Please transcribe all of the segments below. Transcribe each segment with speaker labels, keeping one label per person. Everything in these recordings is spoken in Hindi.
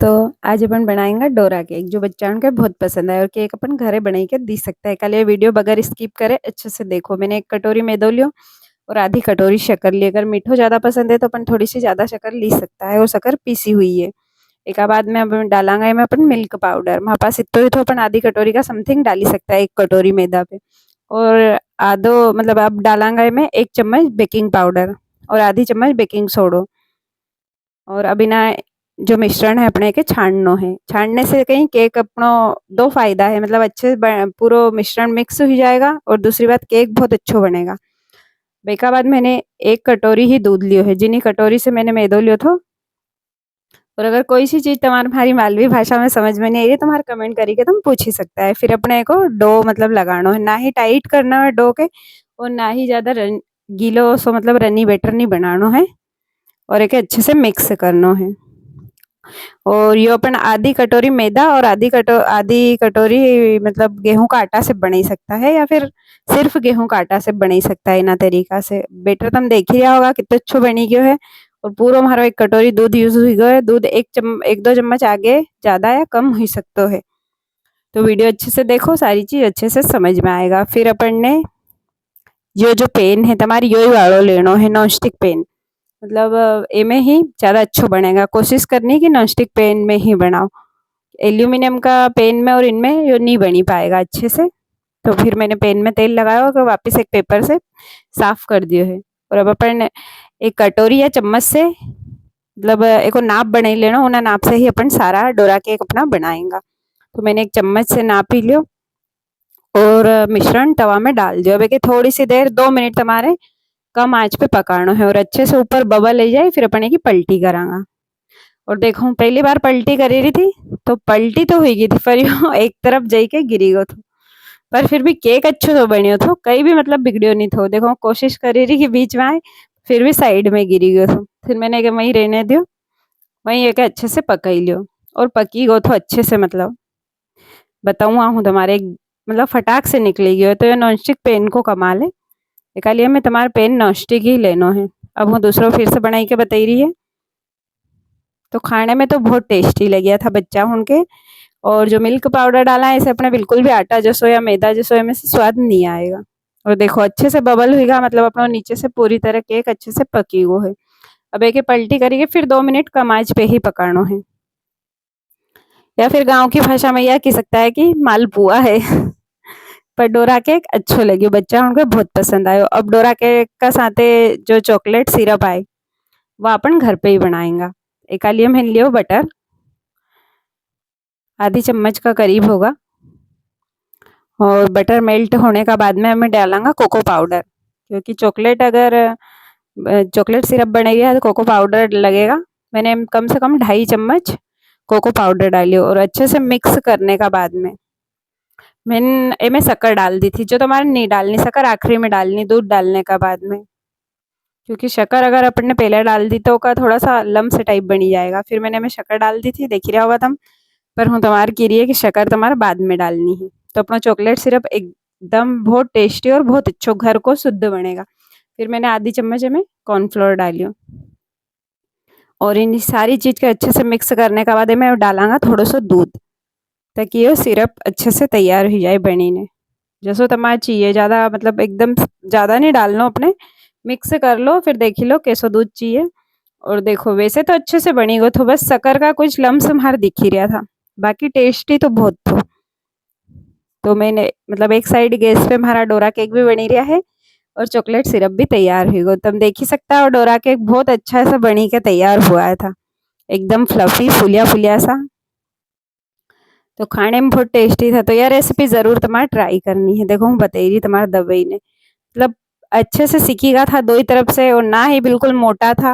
Speaker 1: तो आज अपन बनाएंगे डोरा केक जो बच्चान के बहुत पसंद है और केक अपन घरे बनाई के दी सकता है। कल ये वीडियो बगैर स्किप करे अच्छे से देखो। मैंने 1 कटोरी मैदो लियो और आधी कटोरी शक्कर ली। अगर मीठो ज़्यादा पसंद है तो अपन थोड़ी सी ज़्यादा शक्कर ली सकता है और शक्कर पीसी हुई है। एक बाद में अपन डालांगे में अपन मिल्क पाउडर। हमारे पास इतो ही तो अपन आधी कटोरी का समथिंग डाली सकता है 1 कटोरी मैदा पे। और आधो मतलब अब डालांगे में 1 चम्मच बेकिंग पाउडर और आधी चम्मच बेकिंग सोडो। और अभी ना जो मिश्रण है अपने के छाननो है। छानने से कहीं केक अपनो 2 फायदा है, मतलब अच्छे पूरा मिश्रण मिक्स हो जाएगा और दूसरी बात केक बहुत अच्छा बनेगा। बेका बाद मैंने 1 कटोरी ही दूध लियो है, जिनी कटोरी से मैंने मैदो लियो था। और अगर कोई सी चीज़ तुम्हारी मालवी भाषा में समझ में नहीं आ रही तो तुम्हारे कमेंट करके तुम पूछ ही सकता है। फिर अपने को डो मतलब लगानो है, ना ही टाइट करना है डो के और ना ही ज़्यादा गीलो सो मतलब रनी बैटर नहीं बनानो है और एक अच्छे से मिक्स करनो है। और यो अपन आधी कटोरी मैदा और आधी कटोरी मतलब गेहूं का आटा से बना सकता है या फिर सिर्फ गेहूं का आटा से बना सकता है। इना तरीका से बेटर तुम देख ही रहा होगा कितना अच्छो बनी गयो है। और पूरा हमारा 1 कटोरी दूध यूज हुई गयो है। दूध 1-2 चम्मच आगे ज़्यादा या कम हो सकते है। तो वीडियो अच्छे से देखो, सारी चीज़ अच्छे से समझ में आएगा। फिर अपन ने जो पेन है तुम्हारी यो ही वालों लेनो है, नॉन स्टिक पेन। मतलब एमें ही ज़्यादा अच्छा बनेगा। कोशिश करनी कि नॉन स्टिक पेन में ही बनाओ। एल्यूमिनियम का पेन में और इनमें ये नहीं बनी पाएगा अच्छे से। तो फिर मैंने पेन में तेल लगाया और वापस एक पेपर से साफ कर दियो है। और अब अपन एक कटोरी या चम्मच से मतलब एक नाप बनाई लेना, उना नाप से ही अपन सारा डोरा केक अपना बनाएंगा। तो मैंने एक चम्मच से नाप ही लियो और मिश्रण तवा में डाल दियो। अब थोड़ी सी देर 2 मिनट तुम्हारे कम आंच पे पकाना है और अच्छे से ऊपर बबल ले जाए फिर अपन की पलटी करांगा। और देखो पहली बार पलटी करी रही थी तो पलटी तो हुई थी पर यो एक तरफ जाई के गिरी गयो थो। पर फिर भी केक अच्छो तो बनियो थो, कहीं भी मतलब बिगड़ियो नहीं थो। देखो कोशिश करी रही कि बीच में आए फिर भी साइड में गिरी गयो थो। फिर मैंने कहा वहीं रहने दियो, वहीं एक अच्छे से पकाई लियो और पकी गयो थो अच्छे से। मतलब बताऊँ हूँ तुम्हारे मतलब फटाक से निकली गयो। तो ये नॉनस्टिक पेन को कमाल है। निकालिए मैं तुम्हारा पेन नॉनस्टिक ही लेनो है। अब वो दूसरा फिर से बनाई के बताई रही है। तो खाने में तो बहुत टेस्टी लग था बच्चा उनके। और जो मिल्क पाउडर डाला है इसे अपने बिल्कुल भी आटा जैसो या मैदा जैसो में से स्वाद नहीं आएगा। और देखो अच्छे से बबल हुईगा, मतलब अपना नीचे से पूरी तरह केक अच्छे से पकी हुआ है। अब एक पलटी करिए फिर 2 मिनट कम आंच पे ही पकाना है। या फिर गांव की भाषा में यह कह सकता है कि मालपुआ है। पर डोरा केक अच्छो लगे, बच्चा उनको बहुत पसंद आयो। अब डोरा केक का साथे जो चॉकलेट सिरप आए वो अपन घर पे ही बनाएंगा। एक लिए मैंने लियो बटर, आधी चम्मच का करीब होगा। और बटर मेल्ट होने का बाद में हमें डालेंगे कोको पाउडर, क्योंकि चॉकलेट सिरप बनेगी तो कोको पाउडर लगेगा। मैंने कम से कम 2.5 चम्मच कोको पाउडर डाली और अच्छे से मिक्स करने का बाद में मैंने इनमें शक्कर डाल दी थी। जो तुम्हारे नहीं डालनी शक्कर आखिरी में डालनी दूध डालने का बाद में, क्योंकि शक्कर अगर अपन ने पहले डाल दी तो का थोड़ा सा लम्स टाइप बनी जाएगा। फिर मैंने में शक्कर डाल दी थी, देख ही रहा होगा तुम। पर हूँ तुम्हारे की रही है कि शक्कर तुम्हारा बाद में डालनी है। तो अपना चॉकलेट सिरप एकदम बहुत टेस्टी और बहुत अच्छो घर को शुद्ध बनेगा। फिर मैंने आधी चम्मच में कॉर्नफ्लोर डालियो और इन सारी चीज़ के अच्छे से मिक्स करने के बाद मैं डालांगा थोड़ा सा दूध, ताकि ये सिरप अच्छे से तैयार हो जाए बनी ने। जैसो तुम्हारा चाहिए, ज़्यादा मतलब एकदम ज़्यादा नहीं डालना, अपने मिक्स कर लो फिर देख लो कैसो दूध चाहिए। और देखो वैसे तो अच्छे से बनी गो तो बस शक्कर का कुछ लम्स हमारे दिख ही रहा था, बाकी टेस्टी तो बहुत थो। तो मैंने मतलब एक साइड गैस पे हमारा डोरा केक भी बनी रहा है और चॉकलेट सिरप भी तैयार हो गया। तुम देख ही सकता हो डोरा केक बहुत अच्छा सा बनी के तैयार हुआ था, एकदम फ्लफी फुलिया फुलिया सा। तो खाने में बहुत टेस्टी था। तो यह रेसिपी ज़रूर तुम्हारा ट्राई करनी है। देखो मैं बता रही तुम्हारा दवाई ने मतलब अच्छे से सीखीगा था दो ही तरफ से और ना ही बिल्कुल मोटा था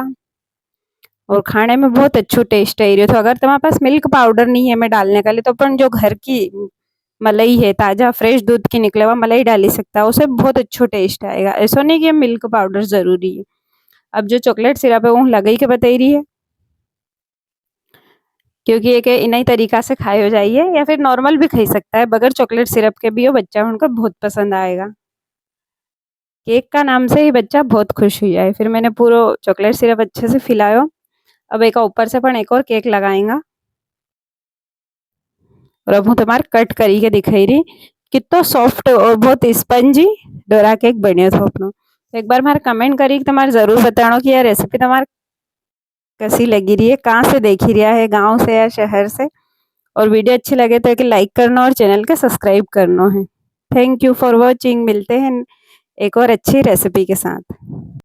Speaker 1: और खाने में बहुत अच्छो टेस्ट है। तो अगर तुम्हारे पास मिल्क पाउडर नहीं है मैं डालने के लिए तो अपन जो घर की मलाई है ताज़ा फ्रेश दूध की निकले हुआ मलाई डाली सकता है, उसे बहुत अच्छो टेस्ट आएगा। ऐसा नहीं कि मिल्क पाउडर ज़रूरी है। अब जो चॉकलेट सिरप है वो लगा ही के बता रही है, क्योंकि एक इन्हीं तरीका से खाए हो जाइए या फिर नॉर्मल भी खा सकता है बगैर चॉकलेट सिरप के भी, वो बच्चा उनका बहुत पसंद आएगा। केक का नाम से ही बच्चा बहुत खुश हो जाए। फिर मैंने पूरा चॉकलेट सिरप अच्छे से फिलायो। अब एक ऊपर से अपन एक और केक लगाएंगा और अब हूँ तमार कट करी के दिखाई रही कितो सॉफ्ट और बहुत स्पंजी डोरा केक बनियो थो अपनो। एक बार मारे कमेंट करी तमारे जरूर बताणो कि यह रेसिपी तमारे कैसी लगी रही है, कहाँ से देखी रिया है, गांव से या शहर से। और वीडियो अच्छी लगे तो एक लाइक करना और चैनल का सब्सक्राइब करना है। Thank you for watching. मिलते हैं एक और अच्छी रेसिपी के साथ।